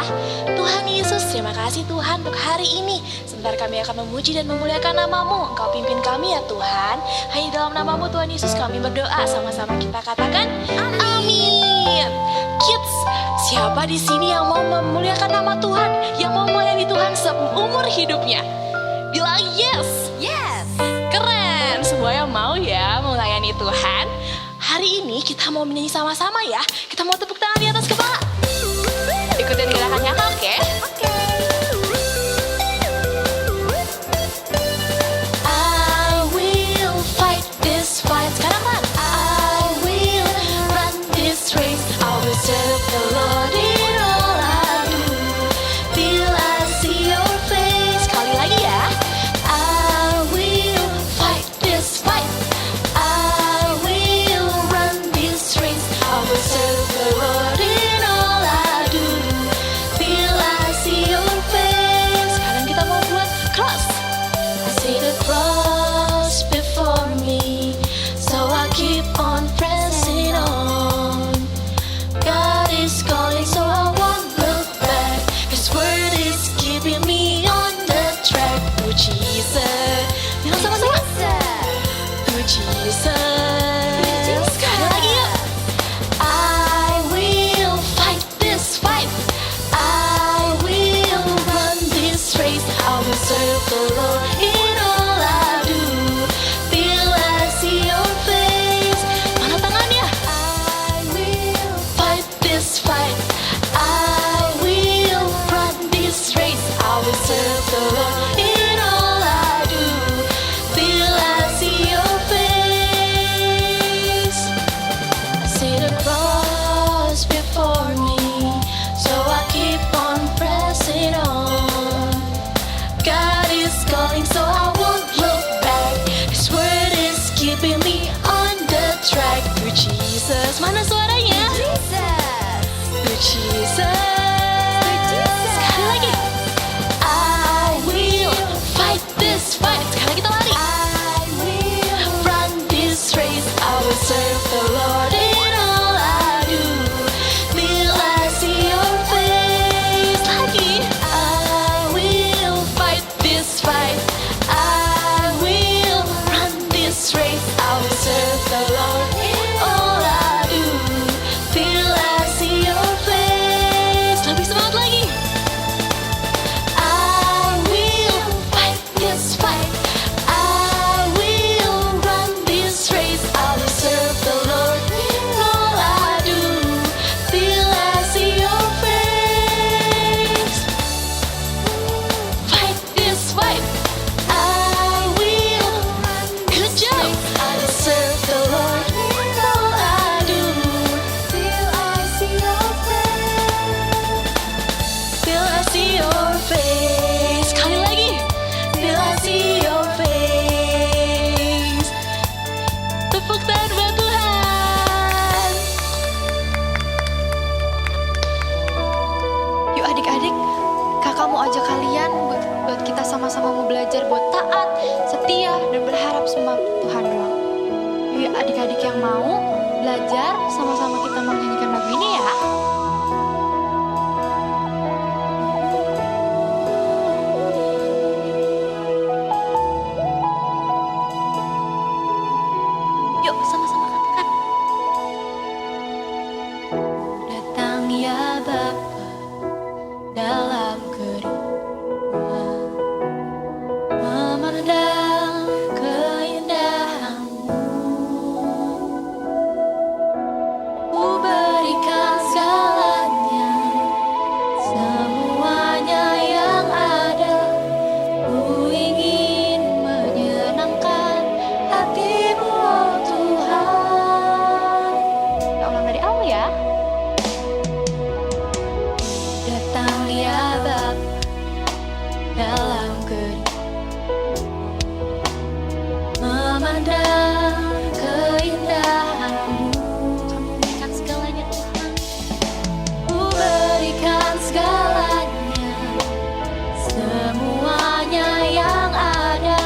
ya. Tuhan Yesus, terima kasih Tuhan untuk hari ini. Sebentar kami akan memuji dan memuliakan nama-Mu. Engkau pimpin kami ya Tuhan. Hanya dalam nama-Mu Tuhan Yesus kami berdoa. Sama-sama kita katakan amin. Kids, siapa di sini yang mau memuliakan nama Tuhan? Yang mau melayani Tuhan seumur hidupnya? Bilang yes. Yes. Keren, semua yang mau ya melayani Tuhan. Hari ini kita mau menyanyi sama-sama ya. Kita mau tepuk tangan di atas kepala. Ikutin gerakannya, oke? Oke. I will fight this fight. Sekarang kan? I will run this race. I will serve the Lord in all I do. Till I see your face. Sekali lagi ya. I will fight this fight. I will run this race. I will serve the Lord in all I do. Till I see your face. Sekarang kita mau buat cross. I see the cross before me, so I keep on pressing on. God is calling, so I won't look back. His word is keeping me on the track. To Jesus, bilang sama-sama. To Jesus. Sekali lagi yuk. I will fight this fight. I will run this race. I will serve the Lord in all I do. Till I see your face. Mana tangannya? I will fight this fight. I will run this race. I will serve the Lord in all I do. Till I see your face. I see the cross before me, so I keep on pressing on. God is calling, so I won't look back. His word is keeping me on the track. To Jesus. Mana suaranya? Jesus. To Jesus. Sekali lagi. I will fight this fight. Sekarang kita lari. I will run this race. I will serve the Lord in all I do. Till I see your face. Lagi. I will fight this fight. I will run this race. I will serve the Lord in all I do. Till I see your face. Lebih semangat lagi. I will fight this fight. I will run this race. I will serve the Lord in all I do. Till I see your face. Fight this fight. I will run. Good job. I will serve the Lord in all I do. Till I see your face. Till I see your face. Sekali lagi. Till I see your face. Tepuk tangan buat Tuhan. Yuk adik-adik, kakak mau ajak kalian buat kita sama-sama mau belajar buat taat, setia, dan berharap sama Tuhan doang. Yuk adik-adik yang mau belajar, sama-sama kita menyanyikan lagu ini ya. Yuk sama-sama katakan. Datang ya Bapa dalam kerinduan, memandang keindahan-Mu. Ku berikan segalanya, semuanya yang ada. Ku ingin menyenangkan hati-Mu, oh Tuhan. Kita ulang dari awal ya. Datang ya Bapa dalam kerinduan, memandang keindahan-Mu. Kami berikan segalanya Tuhan. Ku berikan segalanya, semuanya yang ada.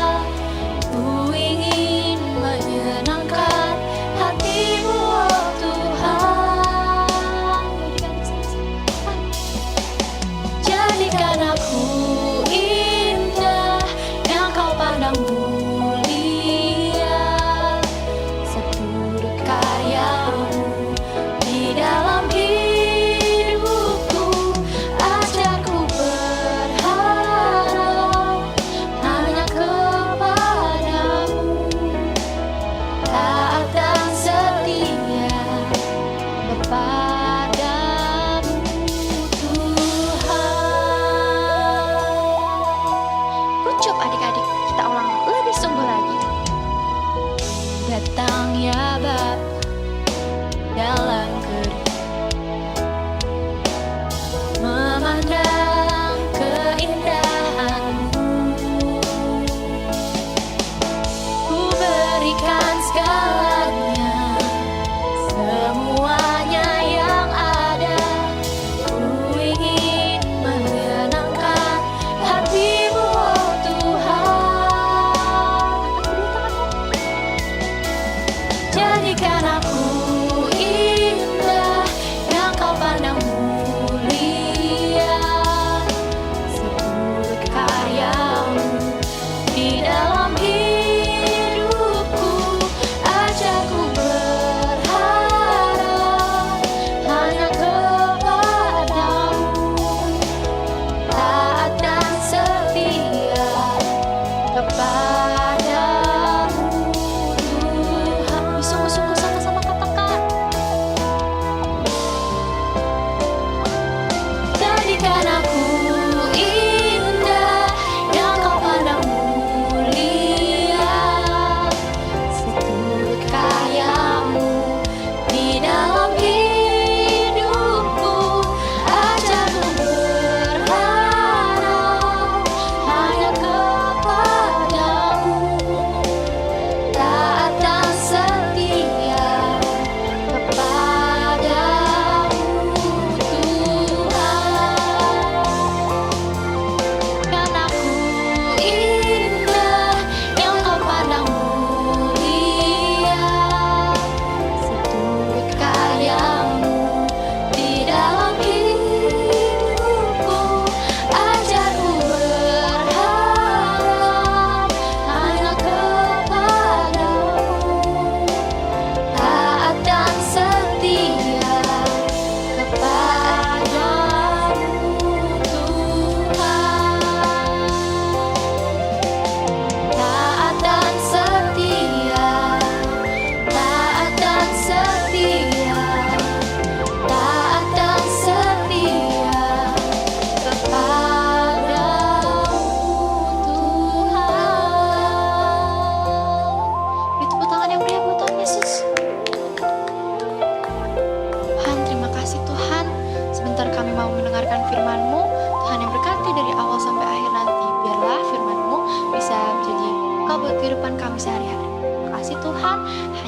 Ku ingin menyenangkan hati-Mu, oh Tuhan. Berikan sama-sama.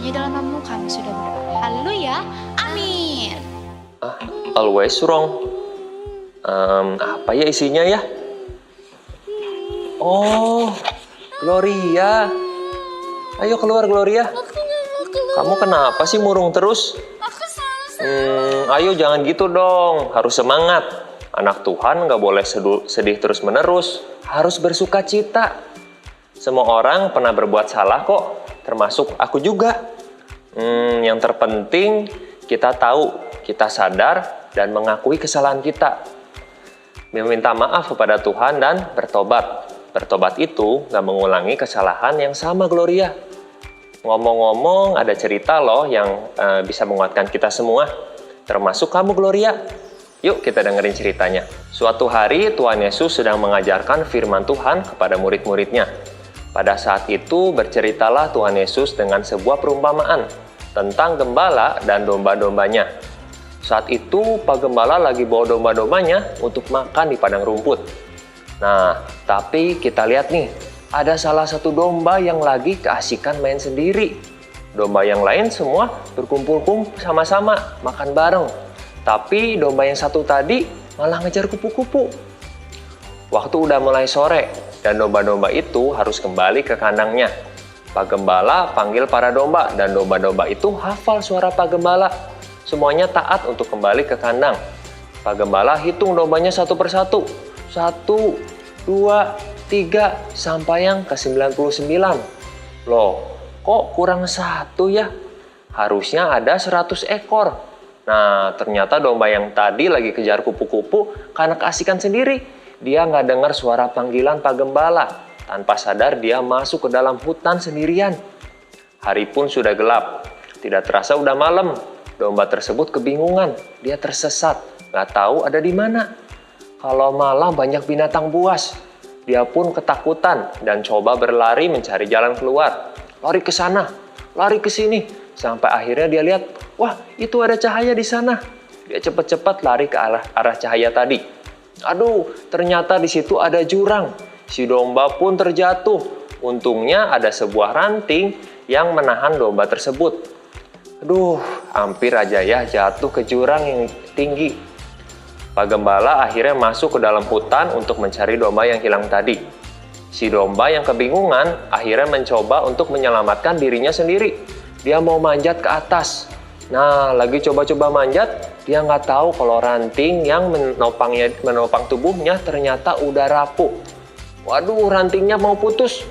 Hanya dalam namamu kami sudah berdoa. Haleluya. Amin. Always wrong. Apa ya isinya ya? Oh, Gloria. Ayo keluar, Gloria. Kamu kenapa sih murung terus? Ayo jangan gitu dong. Harus semangat. Anak Tuhan nggak boleh sedih terus-menerus. Harus bersuka cita. Semua orang pernah berbuat salah kok. Termasuk aku juga. Yang terpenting kita tahu, kita sadar, dan mengakui kesalahan kita. Meminta maaf kepada Tuhan dan bertobat. Bertobat itu nggak mengulangi kesalahan yang sama, Gloria. Ngomong-ngomong, ada cerita loh yang bisa menguatkan kita semua. Termasuk kamu, Gloria. Yuk kita dengerin ceritanya. Suatu hari Tuhan Yesus sedang mengajarkan firman Tuhan kepada murid-muridnya. Pada saat itu berceritalah Tuhan Yesus dengan sebuah perumpamaan tentang gembala dan domba-dombanya. Saat itu Pak Gembala lagi bawa domba-dombanya untuk makan di padang rumput. Nah, tapi kita lihat nih, ada salah satu domba yang lagi keasikan main sendiri. Domba yang lain semua berkumpul-kumpul sama-sama, makan bareng. Tapi domba yang satu tadi malah ngejar kupu-kupu. Waktu udah mulai sore, dan domba-domba itu harus kembali ke kandangnya. Pak Gembala panggil para domba, dan domba-domba itu hafal suara Pak Gembala. Semuanya taat untuk kembali ke kandang. Pak Gembala hitung dombanya satu persatu. 1, 2, 3, sampai yang ke 99. Loh, kok kurang 1 ya? Harusnya ada 100 ekor. Nah, ternyata domba yang tadi lagi kejar kupu-kupu karena keasikan sendiri. Dia nggak dengar suara panggilan Pak Gembala. Tanpa sadar dia masuk ke dalam hutan sendirian. Hari pun sudah gelap. Tidak terasa udah malam. Domba tersebut kebingungan, dia tersesat, nggak tahu ada di mana. Kalau malam banyak binatang buas, dia pun ketakutan dan coba berlari mencari jalan keluar. Lari ke sana, lari ke sini, sampai akhirnya dia lihat, wah itu ada cahaya di sana. Dia cepat-cepat lari ke arah cahaya tadi. Aduh, ternyata di situ ada jurang. Si domba pun terjatuh. Untungnya ada sebuah ranting yang menahan domba tersebut. Aduh, hampir aja ya jatuh ke jurang yang tinggi. Pak Gembala akhirnya masuk ke dalam hutan untuk mencari domba yang hilang tadi. Si domba yang kebingungan akhirnya mencoba untuk menyelamatkan dirinya sendiri. Dia mau manjat ke atas. Nah, lagi coba-coba manjat, dia nggak tahu kalau ranting yang menopang tubuhnya ternyata udah rapuh. Waduh, rantingnya mau putus.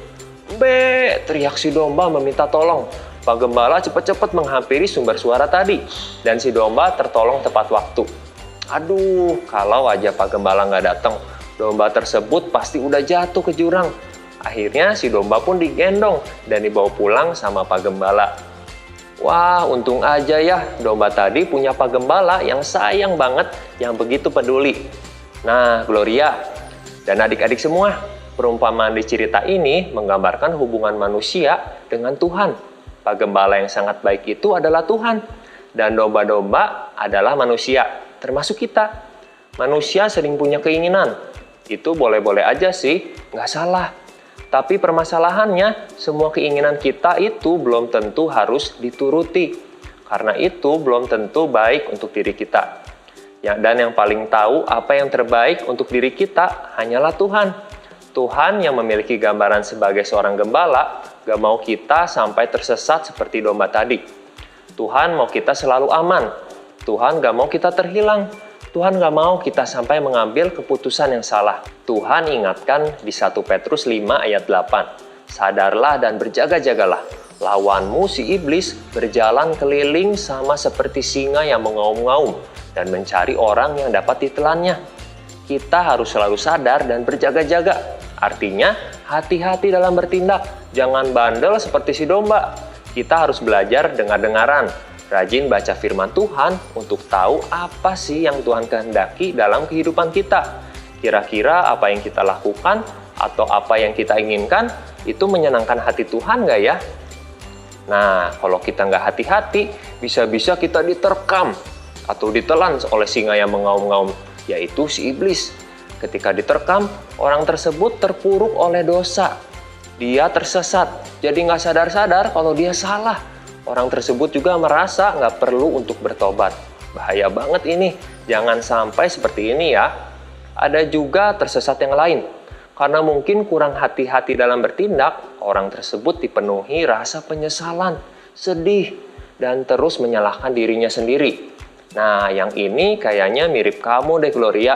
Teriak si domba meminta tolong. Pak Gembala cepat-cepat menghampiri sumber suara tadi, dan si domba tertolong tepat waktu. Aduh, kalau aja Pak Gembala nggak datang, domba tersebut pasti udah jatuh ke jurang. Akhirnya si domba pun digendong dan dibawa pulang sama Pak Gembala. Wah, untung aja ya domba tadi punya Pak Gembala yang sayang banget, yang begitu peduli. Nah, Gloria dan adik-adik semua, perumpamaan di cerita ini menggambarkan hubungan manusia dengan Tuhan. Pak Gembala yang sangat baik itu adalah Tuhan, dan domba-domba adalah manusia, termasuk kita. Manusia sering punya keinginan, itu boleh-boleh aja sih, nggak salah. Tapi permasalahannya, semua keinginan kita itu belum tentu harus dituruti. Karena itu belum tentu baik untuk diri kita. Dan yang paling tahu apa yang terbaik untuk diri kita hanyalah Tuhan. Tuhan yang memiliki gambaran sebagai seorang gembala, gak mau kita sampai tersesat seperti domba tadi. Tuhan mau kita selalu aman. Tuhan gak mau kita terhilang. Tuhan gak mau kita sampai mengambil keputusan yang salah. Tuhan ingatkan di 1 Petrus 5 ayat 8. Sadarlah dan berjaga-jagalah. Lawanmu si iblis berjalan keliling sama seperti singa yang mengaum-ngaum dan mencari orang yang dapat ditelannya. Kita harus selalu sadar dan berjaga-jaga. Artinya, hati-hati dalam bertindak. Jangan bandel seperti si domba. Kita harus belajar dengar-dengaran. Rajin baca firman Tuhan untuk tahu apa sih yang Tuhan kehendaki dalam kehidupan kita. Kira-kira apa yang kita lakukan atau apa yang kita inginkan itu menyenangkan hati Tuhan nggak ya? Nah, kalau kita nggak hati-hati, bisa-bisa kita diterkam atau ditelan oleh singa yang mengaum-ngaum, yaitu si iblis. Ketika diterkam, orang tersebut terpuruk oleh dosa. Dia tersesat, jadi nggak sadar-sadar kalau dia salah. orang tersebut juga merasa nggak perlu untuk bertobat. Bahaya banget ini, jangan sampai seperti ini ya. Ada juga tersesat yang lain. Karena mungkin kurang hati-hati dalam bertindak, orang tersebut dipenuhi rasa penyesalan, sedih, dan terus menyalahkan dirinya sendiri. Nah, yang ini kayaknya mirip kamu deh, Gloria.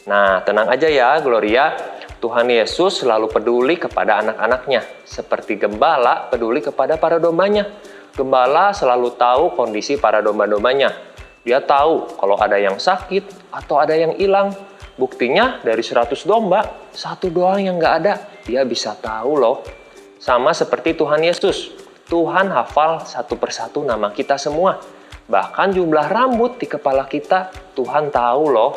Nah, tenang aja ya, Gloria. Tuhan Yesus selalu peduli kepada anak-anaknya, seperti gembala peduli kepada para dombanya. Gembala selalu tahu kondisi para domba-dombanya. Dia tahu kalau ada yang sakit atau ada yang hilang. Buktinya dari 100 domba, satu doang yang nggak ada, dia bisa tahu loh. Sama seperti Tuhan Yesus, Tuhan hafal satu persatu nama kita semua. Bahkan jumlah rambut di kepala kita, Tuhan tahu loh.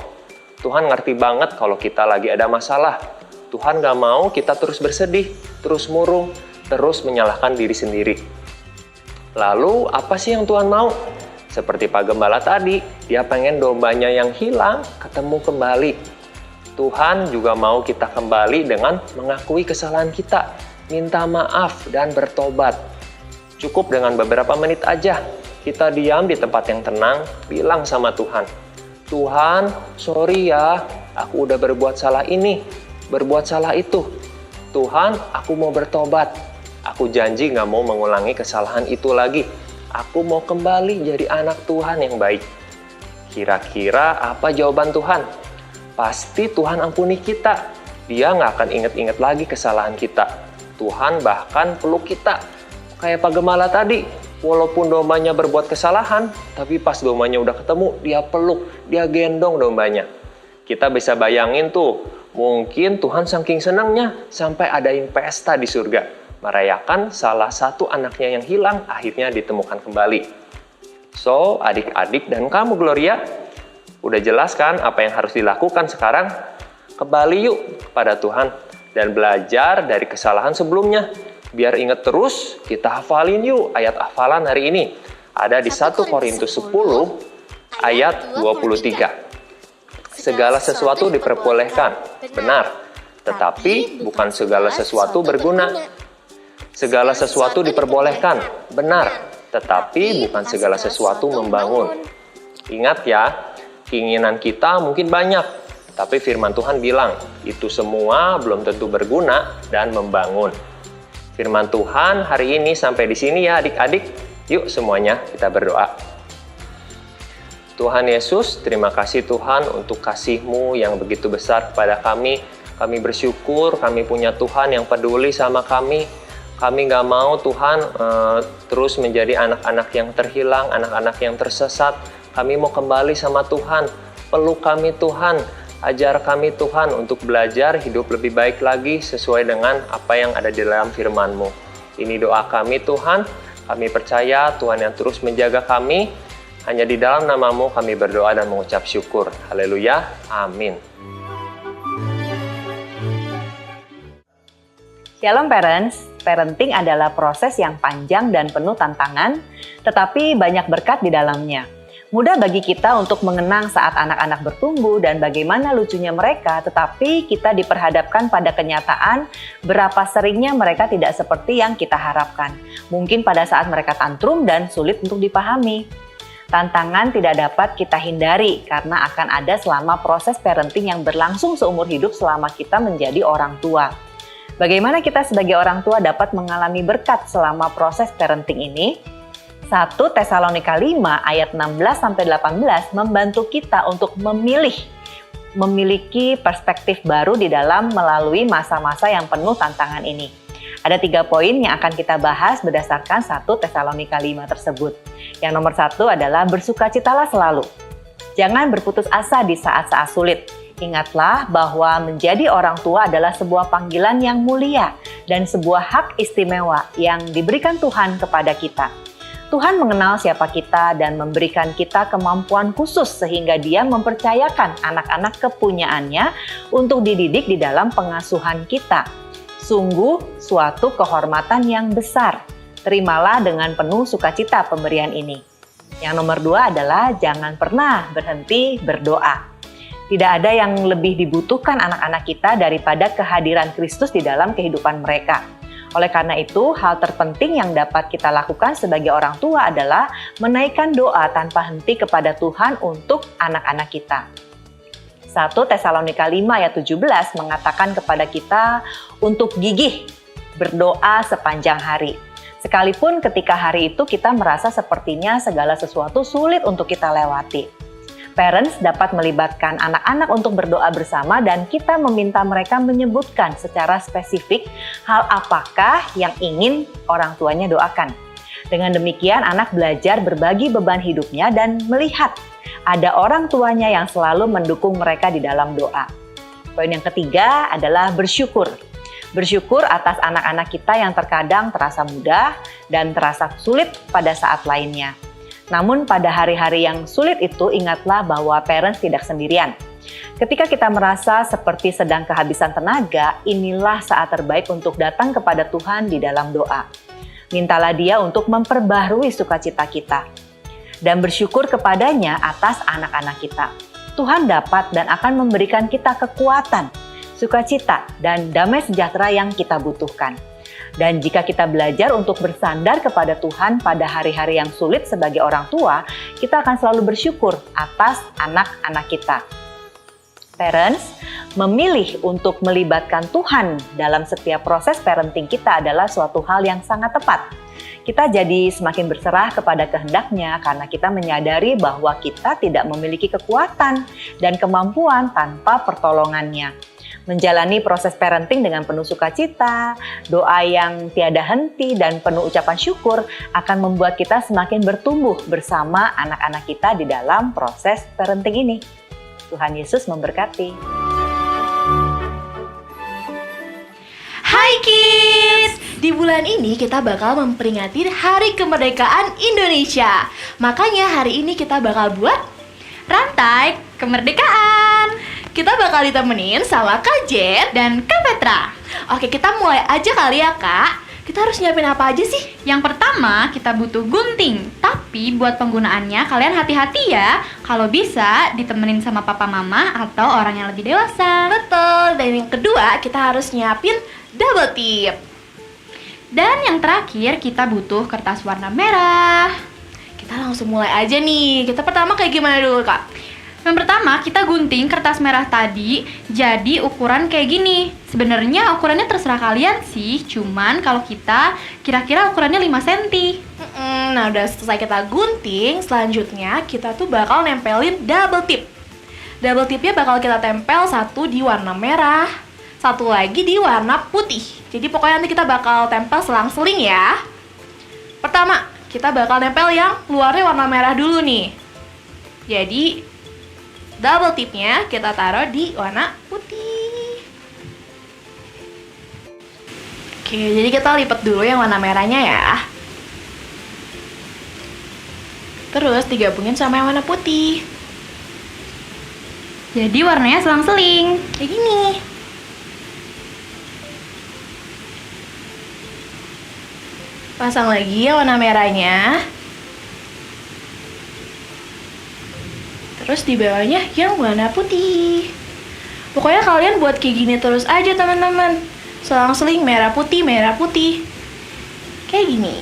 Tuhan ngerti banget kalau kita lagi ada masalah. Tuhan gak mau kita terus bersedih, terus murung, terus menyalahkan diri sendiri. Lalu apa sih yang Tuhan mau? Seperti Pak Gembala tadi, dia pengen dombanya yang hilang ketemu kembali. Tuhan juga mau kita kembali dengan mengakui kesalahan kita, minta maaf dan bertobat. Cukup dengan beberapa menit aja, kita diam di tempat yang tenang, bilang sama Tuhan, Tuhan, sorry ya, aku udah berbuat salah ini, berbuat salah itu. Tuhan, aku mau bertobat. Aku janji gak mau mengulangi kesalahan itu lagi. Aku mau kembali jadi anak Tuhan yang baik. Kira-kira apa jawaban Tuhan? Pasti Tuhan ampuni kita. Dia gak akan inget-inget lagi kesalahan kita. Tuhan bahkan peluk kita. Kayak Pak Gembala tadi. Walaupun dombanya berbuat kesalahan, tapi pas dombanya udah ketemu, dia peluk, dia gendong dombanya. Kita bisa bayangin tuh, mungkin Tuhan saking senangnya sampai adain pesta di surga, merayakan salah satu anaknya yang hilang akhirnya ditemukan kembali. So, adik-adik dan kamu Gloria, udah jelas kan apa yang harus dilakukan sekarang? Kembali yuk kepada Tuhan dan belajar dari kesalahan sebelumnya. Biar ingat terus, kita hafalin yuk ayat hafalan hari ini. Ada di 1 Korintus 10 ayat 23. Segala sesuatu diperbolehkan, benar, tetapi bukan segala sesuatu berguna. Segala sesuatu diperbolehkan, benar, tetapi bukan segala sesuatu membangun. Ingat ya, keinginan kita mungkin banyak, tapi firman Tuhan bilang, itu semua belum tentu berguna dan membangun. Firman Tuhan hari ini sampai di sini ya adik-adik. Yuk semuanya kita berdoa. Tuhan Yesus, terima kasih Tuhan untuk kasih-Mu yang begitu besar kepada kami. Kami bersyukur kami punya Tuhan yang peduli sama kami. Kami gak mau Tuhan terus menjadi anak-anak yang terhilang, anak-anak yang tersesat. Kami mau kembali sama Tuhan. Peluk kami Tuhan. Ajar kami Tuhan untuk belajar hidup lebih baik lagi sesuai dengan apa yang ada di dalam firman-Mu. Ini doa kami Tuhan. Kami percaya Tuhan yang terus menjaga kami. Hanya di dalam nama-Mu kami berdoa dan mengucap syukur. Haleluya. Amin. Shalom parents, parenting adalah proses yang panjang dan penuh tantangan, tetapi banyak berkat di dalamnya. Mudah bagi kita untuk mengenang saat anak-anak bertumbuh dan bagaimana lucunya mereka, tetapi kita diperhadapkan pada kenyataan berapa seringnya mereka tidak seperti yang kita harapkan. Mungkin pada saat mereka tantrum dan sulit untuk dipahami. Tantangan tidak dapat kita hindari karena akan ada selama proses parenting yang berlangsung seumur hidup selama kita menjadi orang tua. Bagaimana kita sebagai orang tua dapat mengalami berkat selama proses parenting ini? 1 Tesalonika 5 ayat 16-18 membantu kita untuk memiliki perspektif baru di dalam melalui masa-masa yang penuh tantangan ini. Ada 3 poin yang akan kita bahas berdasarkan 1 Tesalonika 5 tersebut. Yang nomor 1 adalah bersukacitalah selalu. Jangan berputus asa di saat-saat sulit. Ingatlah bahwa menjadi orang tua adalah sebuah panggilan yang mulia dan sebuah hak istimewa yang diberikan Tuhan kepada kita. Tuhan mengenal siapa kita dan memberikan kita kemampuan khusus sehingga Dia mempercayakan anak-anak kepunyaannya untuk dididik di dalam pengasuhan kita. Sungguh suatu kehormatan yang besar. Terimalah dengan penuh sukacita pemberian ini. Yang nomor 2 adalah jangan pernah berhenti berdoa. Tidak ada yang lebih dibutuhkan anak-anak kita daripada kehadiran Kristus di dalam kehidupan mereka. Oleh karena itu, hal terpenting yang dapat kita lakukan sebagai orang tua adalah menaikkan doa tanpa henti kepada Tuhan untuk anak-anak kita. 1 Tesalonika 5 ayat 17 mengatakan kepada kita untuk gigih berdoa sepanjang hari. Sekalipun ketika hari itu kita merasa sepertinya segala sesuatu sulit untuk kita lewati. Parents dapat melibatkan anak-anak untuk berdoa bersama dan kita meminta mereka menyebutkan secara spesifik hal apakah yang ingin orang tuanya doakan. Dengan demikian anak belajar berbagi beban hidupnya dan melihat ada orang tuanya yang selalu mendukung mereka di dalam doa. Poin yang ketiga adalah bersyukur. Bersyukur atas anak-anak kita yang terkadang terasa mudah dan terasa sulit pada saat lainnya. Namun pada hari-hari yang sulit itu ingatlah bahwa parents tidak sendirian. Ketika kita merasa seperti sedang kehabisan tenaga, inilah saat terbaik untuk datang kepada Tuhan di dalam doa. Mintalah Dia untuk memperbaharui sukacita kita dan bersyukur kepadanya atas anak-anak kita. Tuhan dapat dan akan memberikan kita kekuatan, sukacita, dan damai sejahtera yang kita butuhkan. Dan jika kita belajar untuk bersandar kepada Tuhan pada hari-hari yang sulit sebagai orang tua, kita akan selalu bersyukur atas anak-anak kita. Parents, memilih untuk melibatkan Tuhan dalam setiap proses parenting kita adalah suatu hal yang sangat tepat. Kita jadi semakin berserah kepada kehendak-Nya karena kita menyadari bahwa kita tidak memiliki kekuatan dan kemampuan tanpa pertolongan-Nya. Menjalani proses parenting dengan penuh sukacita, doa yang tiada henti, dan penuh ucapan syukur akan membuat kita semakin bertumbuh bersama anak-anak kita di dalam proses parenting ini. Tuhan Yesus memberkati. Hai kids! Di bulan ini kita bakal memperingati Hari Kemerdekaan Indonesia. Makanya hari ini kita bakal buat rantai kemerdekaan. Kita bakal ditemenin sama Kak Jen dan Kak Petra. Oke, kita mulai aja kali ya, Kak. Kita harus nyiapin apa aja sih? Yang pertama, kita butuh gunting. Tapi buat penggunaannya, kalian hati-hati ya. Kalau bisa, ditemenin sama papa mama atau orang yang lebih dewasa. Betul. Dan yang kedua, kita harus nyiapin double tip. Dan yang terakhir, kita butuh kertas warna merah. Kita langsung mulai aja nih. Kita pertama kayak gimana dulu, Kak? Yang pertama, kita gunting kertas merah tadi jadi ukuran kayak gini. Sebenarnya ukurannya terserah kalian sih, cuman kalau kita kira-kira ukurannya 5 cm. Nah, udah selesai kita gunting, selanjutnya kita tuh bakal nempelin double tip. Double tipnya bakal kita tempel satu di warna merah, satu lagi di warna putih. Jadi pokoknya nanti kita bakal tempel selang-seling ya. Pertama, kita bakal nempel yang luarnya warna merah dulu nih. Jadi double tipnya kita taruh di warna putih. Oke, jadi kita lipat dulu yang warna merahnya ya. Terus digabungin sama yang warna putih. Jadi warnanya selang-seling. Kayak gini. Pasang lagi yang warna merahnya. Terus di bawahnya yang warna putih. Pokoknya kalian buat kayak gini terus aja teman-teman. Selang-seling merah putih, kayak gini.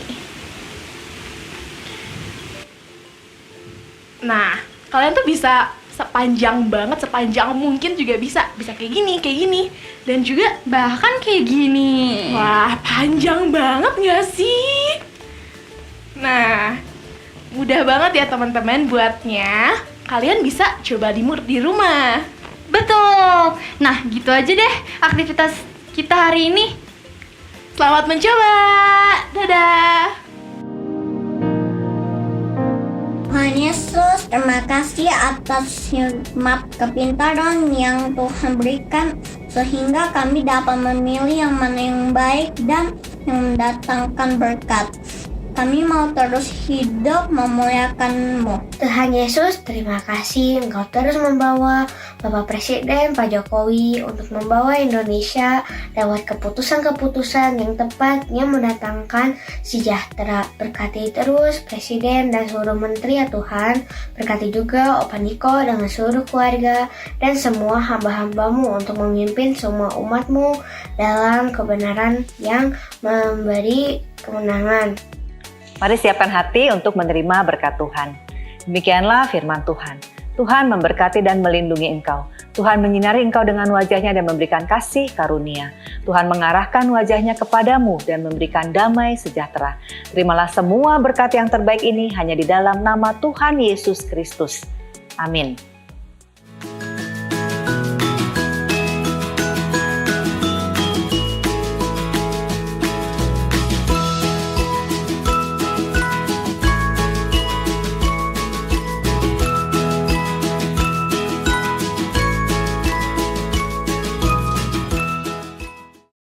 Nah, kalian tuh bisa sepanjang mungkin juga bisa kayak gini. Dan juga Bahkan kayak gini. wah, panjang banget gak sih? Nah, mudah banget ya teman-teman buatnya. Kalian bisa coba di rumah. Betul. Nah, gitu aja deh aktivitas kita hari ini. Selamat mencoba. Dadah. Tuhan Yesus, terima kasih atas hikmat kepintaran yang Tuhan berikan sehingga kami dapat memilih yang mana yang baik dan yang mendatangkan berkat. Kami mau terus hidup memuliakan-Mu. Tuhan Yesus, terima kasih Engkau terus membawa Bapak Presiden Pak Jokowi untuk membawa Indonesia lewat keputusan-keputusan yang tepat yang mendatangkan sejahtera. Berkati terus Presiden dan seluruh menteri ya Tuhan. Berkati juga Opa Niko dengan seluruh keluarga dan semua hamba-hamba-Mu untuk memimpin semua umat-Mu dalam kebenaran yang memberi kemenangan. Mari siapkan hati untuk menerima berkat Tuhan. Demikianlah firman Tuhan. Tuhan memberkati dan melindungi engkau. Tuhan menyinari engkau dengan wajahnya dan memberikan kasih karunia. Tuhan mengarahkan wajahnya kepadamu dan memberikan damai sejahtera. Terimalah semua berkat yang terbaik ini hanya di dalam nama Tuhan Yesus Kristus. Amin.